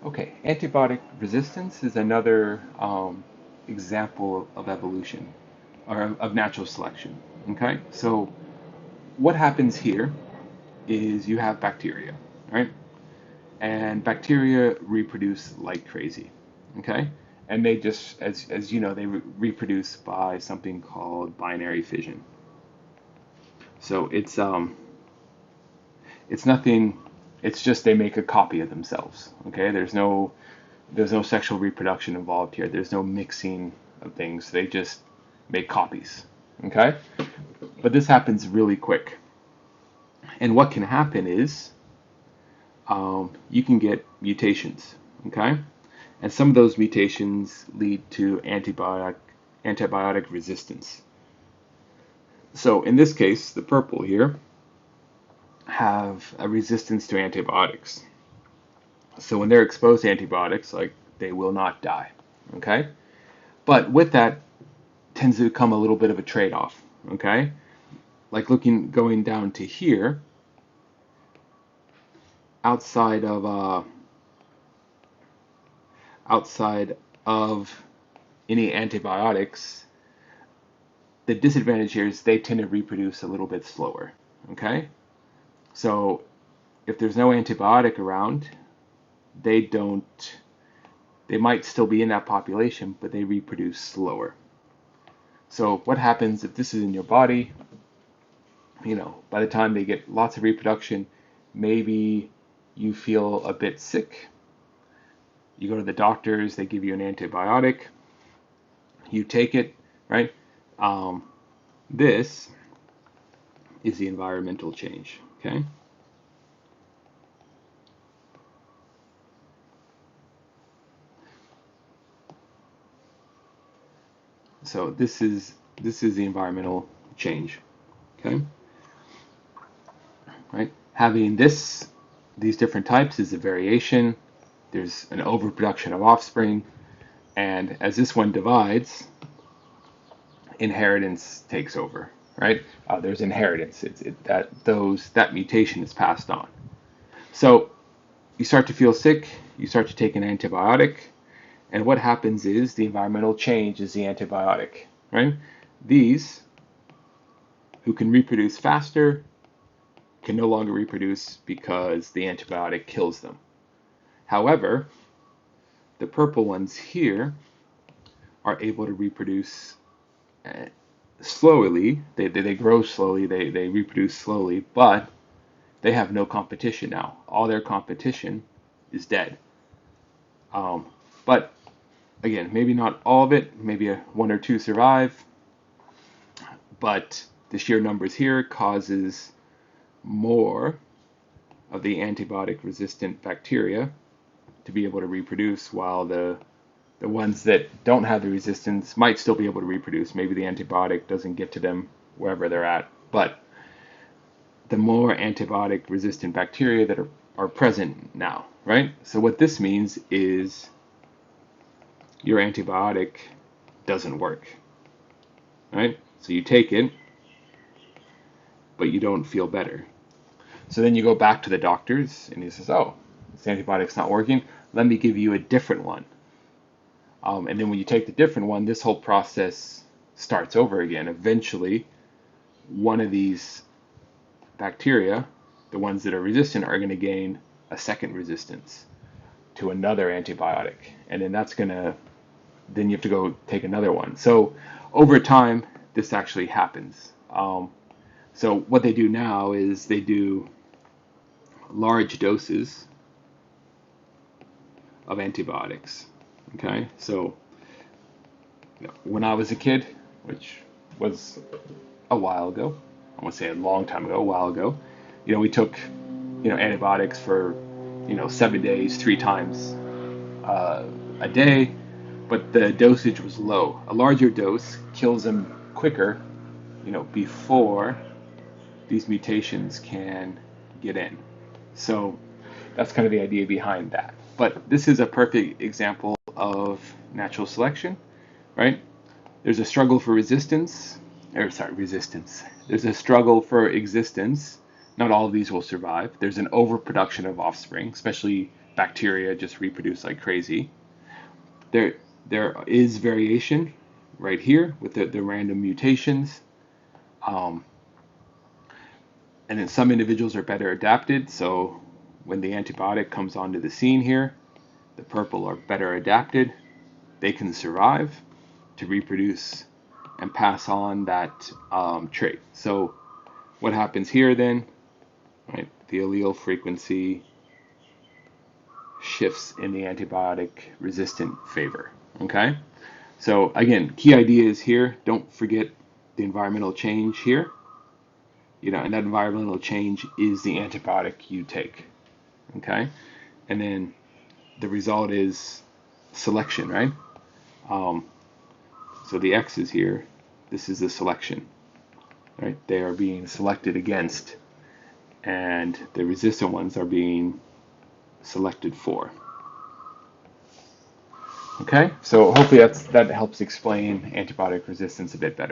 Okay, antibiotic resistance is another example of evolution or of natural selection. Okay, so what happens here is you have bacteria, right? And bacteria reproduce like crazy. Okay, and they just, as you know, they reproduce by something called binary fission. So it's nothing. It's just they make a copy of themselves. Okay, there's no sexual reproduction involved here. There's no mixing of things. They just make copies. Okay? But this happens really quick. And what can happen is you can get mutations. Okay? And some of those mutations lead to antibiotic resistance. So in this case, the purple here have a resistance to antibiotics. So when they're exposed to antibiotics, like they will not die. Okay? But with that tends to come a little bit of a trade-off. Okay? Like going down to here, outside of uh, outside of any antibiotics, the disadvantage here is they tend to reproduce a little bit slower. Okay, so if there's no antibiotic around, they don't. They might still be in that population, but they reproduce slower. So what happens if this is in your body? By the time they get lots of reproduction, maybe you feel a bit sick. You go to the doctors, they give you an antibiotic, you take it, right? Um, this is the environmental change, okay? So this is the environmental change, okay? Right? Having these different types is a variation. There's an overproduction of offspring, and as this one divides, inheritance takes over, right? There's inheritance. That mutation is passed on. So you start to feel sick, you start to take an antibiotic, and what happens is the environmental change is the antibiotic, right? These who can reproduce faster can no longer reproduce because the antibiotic kills them. However, the purple ones here are able to reproduce slowly. They grow slowly, they reproduce slowly, but they have no competition now. All their competition is dead. Um, but again, maybe not all of it, maybe one or two survive, but the sheer numbers here causes more of the antibiotic resistant bacteria to be able to reproduce, while the ones that don't have the resistance might still be able to reproduce. Maybe the antibiotic doesn't get to them wherever they're at, but the more antibiotic resistant bacteria that are present now, right? So what this means is your antibiotic doesn't work, right? So you take it, but you don't feel better. So then you go back to the doctors and he says, oh, this antibiotic's not working. Let me give you a different one. And then when you take the different one, this whole process starts over again. Eventually, one of these bacteria, the ones that are resistant, are going to gain a second resistance to another antibiotic. And then then you have to go take another one. So over time, this actually happens. So what they do now is they do large doses of antibiotics. Okay, so when I was a kid, which was a while ago, I won't say a long time ago, a while ago, we took antibiotics for 7 days, 3 times a day, but the dosage was low. A larger dose kills them quicker, before these mutations can get in. So that's kind of the idea behind that. But this is a perfect example of natural selection, right? There's a struggle for resistance, or sorry, resistance. There's a struggle for existence. Not all of these will survive. There's an overproduction of offspring, especially bacteria just reproduce like crazy. There, there is variation right here with the random mutations. Um, and then some individuals are better adapted. So when the antibiotic comes onto the scene here, the purple are better adapted. They can survive to reproduce and pass on that trait. So what happens here then, right? The allele frequency shifts in the antibiotic resistant favor, okay? So again, key ideas here, don't forget the environmental change here, and that environmental change is the antibiotic you take, okay? And then the result is selection, right? So the X is here, this is the selection, right? They are being selected against, and the resistant ones are being selected for. Okay, so hopefully that helps explain antibiotic resistance a bit better.